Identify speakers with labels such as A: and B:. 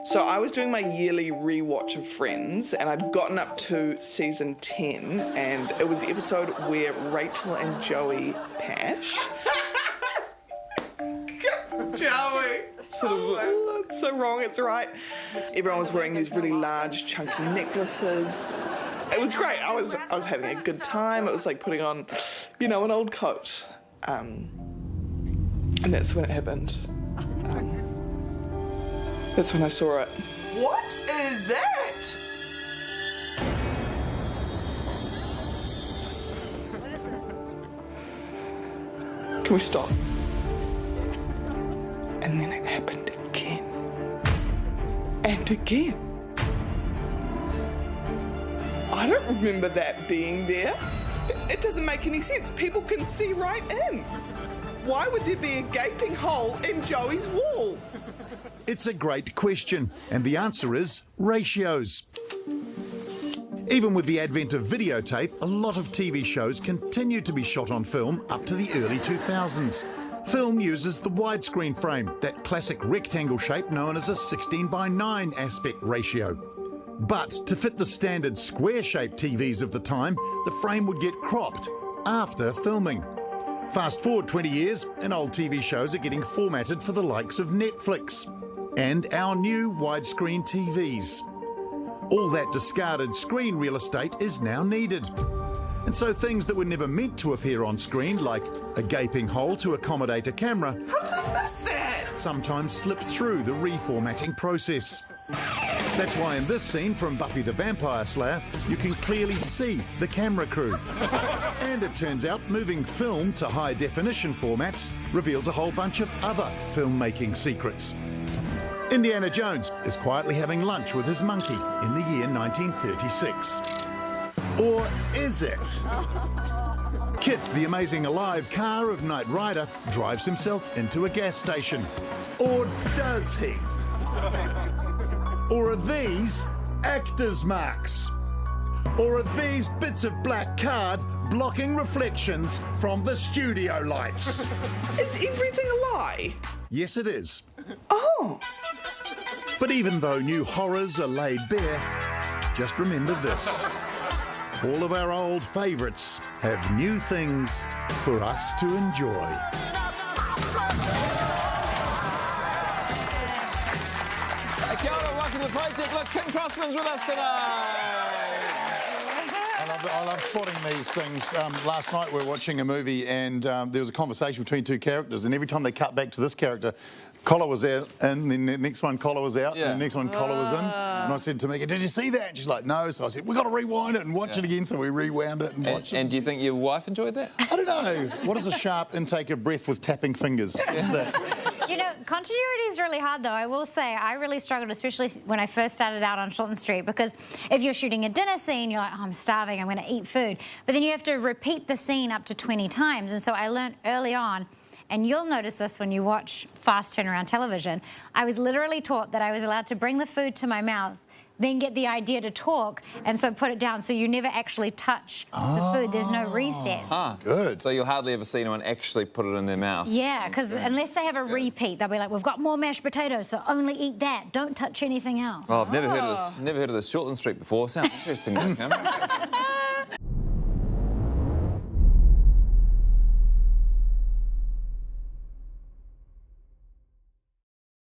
A: So I was doing my yearly rewatch of Friends, and I'd gotten up to season 10, and it was the episode where Rachel and Joey Pash. Joey. It's so wrong, it's right. Everyone was wearing these really large, chunky necklaces. It was great. I was having a good time. It was like putting on, an old coat. And that's when it happened. That's when I saw it.
B: What is that?
C: What is it?
A: Can we stop? And then it happened again. And again. I don't remember that being there. It doesn't make any sense. People can see right in. Why would there be a gaping hole in Joey's wall?
D: It's a great question, and the answer is ratios. Even with the advent of videotape, a lot of TV shows continued to be shot on film up to the early 2000s. Film uses the widescreen frame, that classic rectangle shape known as a 16:9 aspect ratio. But to fit the standard square-shaped TVs of the time, the frame would get cropped after filming. Fast forward 20 years, and old TV shows are getting formatted for the likes of Netflix and our new widescreen TVs. All that discarded screen real estate is now needed. And so things that were never meant to appear on screen, like a gaping hole to accommodate a camera,
B: How did I miss that?
D: sometimes slip through the reformatting process. That's why in this scene from Buffy the Vampire Slayer, you can clearly see the camera crew. And it turns out moving film to high-definition formats reveals a whole bunch of other filmmaking secrets. Indiana Jones is quietly having lunch with his monkey in the year 1936. Or is it? Kit, the amazing alive car of Knight Rider, drives himself into a gas station. Or does he? Or are these actors' marks? Or are these bits of black card blocking reflections from the studio lights?
A: Is everything a lie?
D: Yes, it is.
A: Oh.
D: But even though new horrors are laid bare, just remember this. All of our old favourites have new things for us to enjoy.
E: Kia ora, welcome to the project. Look, Kim Crossman's with us tonight.
F: I love spotting these things. Last night we were watching a movie and there was a conversation between two characters, and every time they cut back to this character, collar was out, and then the next one collar was out, and the next one collar was in. And I said to Mika, "Did you see that?" And she's like, "No." So I said, "We've got to rewind it and watch it again." So we rewound it and watched it.
E: And do you think your wife enjoyed that?
F: I don't know. What is a sharp intake of breath with tapping fingers? What's that?
C: You know, continuity is really hard, though. I will say I really struggled, especially when I first started out on Shorten Street, because if you're shooting a dinner scene, you're like, oh, I'm starving, I'm going to eat food. But then you have to repeat the scene up to 20 times. And so I learned early on, and you'll notice this when you watch fast turnaround television, I was literally taught that I was allowed to bring the food to my mouth, then get the idea to talk, and so put it down, so you never actually touch the food. There's no reset.
E: Ah,
F: good.
E: So you'll hardly ever see anyone actually put it in their mouth.
C: Yeah, because unless they have a repeat, they'll be like, we've got more mashed potatoes, so only eat that. Don't touch anything else.
E: Oh, I've never heard of this. Never heard of this Shortland Street before. Sounds interesting. Kim.